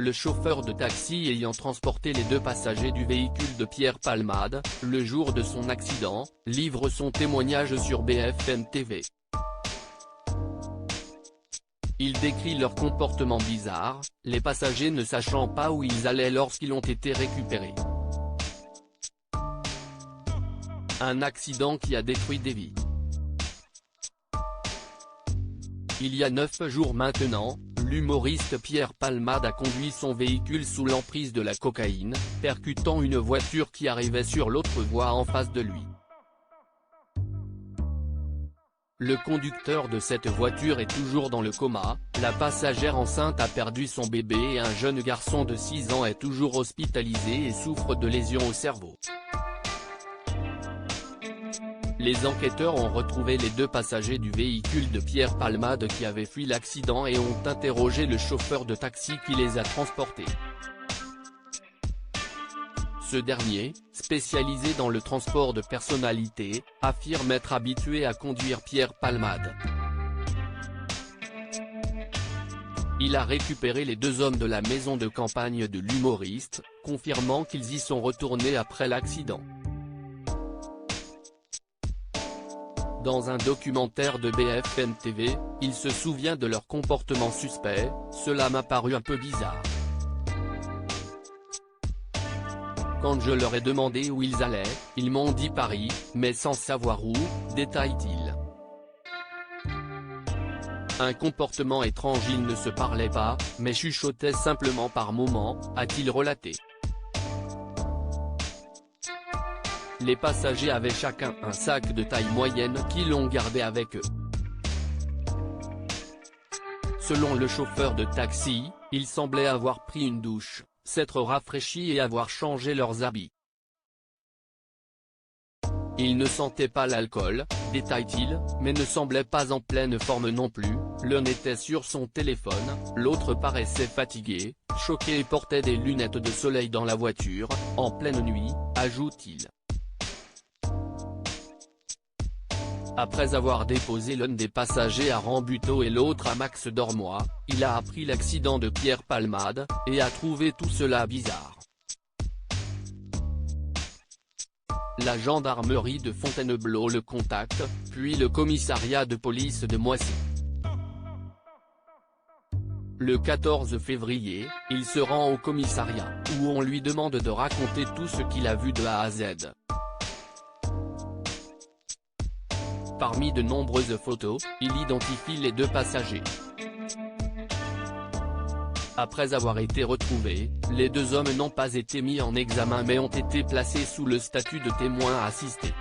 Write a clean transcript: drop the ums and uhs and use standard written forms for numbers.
Le chauffeur de taxi ayant transporté les deux passagers du véhicule de Pierre Palmade, le jour de son accident, livre son témoignage sur BFM TV. Il décrit leur comportement bizarre, les passagers ne sachant pas où ils allaient lorsqu'ils ont été récupérés. Un accident qui a détruit des vies. Il y a 9 jours maintenant, l'humoriste Pierre Palmade a conduit son véhicule sous l'emprise de la cocaïne, percutant une voiture qui arrivait sur l'autre voie en face de lui. Le conducteur de cette voiture est toujours dans le coma, la passagère enceinte a perdu son bébé et un jeune garçon de 6 ans est toujours hospitalisé et souffre de lésions au cerveau. Les enquêteurs ont retrouvé les deux passagers du véhicule de Pierre Palmade qui avaient fui l'accident et ont interrogé le chauffeur de taxi qui les a transportés. Ce dernier, spécialisé dans le transport de personnalités, affirme être habitué à conduire Pierre Palmade. Il a récupéré les deux hommes de la maison de campagne de l'humoriste, confirmant qu'ils y sont retournés après l'accident. Dans un documentaire de BFM TV, il se souvient de leur comportement suspect, cela m'a paru un peu bizarre. Quand je leur ai demandé où ils allaient, ils m'ont dit Paris, mais sans savoir où, détaille-t-il. Un comportement étrange, ils ne se parlaient pas, mais chuchotaient simplement par moments, a-t-il relaté. Les passagers avaient chacun un sac de taille moyenne qu'ils ont gardé avec eux. Selon le chauffeur de taxi, ils semblaient avoir pris une douche, s'être rafraîchis et avoir changé leurs habits. Ils ne sentaient pas l'alcool, détaille-t-il, mais ne semblaient pas en pleine forme non plus, l'un était sur son téléphone, l'autre paraissait fatigué, choqué et portait des lunettes de soleil dans la voiture, en pleine nuit, ajoute-t-il. Après avoir déposé l'un des passagers à Rambuteau et l'autre à Max Dormois, il a appris l'accident de Pierre Palmade, et a trouvé tout cela bizarre. La gendarmerie de Fontainebleau le contacte, puis le commissariat de police de Moissy. Le 14 février, il se rend au commissariat, où on lui demande de raconter tout ce qu'il a vu de A à Z. Parmi de nombreuses photos, il identifie les deux passagers. Après avoir été retrouvés, les deux hommes n'ont pas été mis en examen mais ont été placés sous le statut de témoins assistés.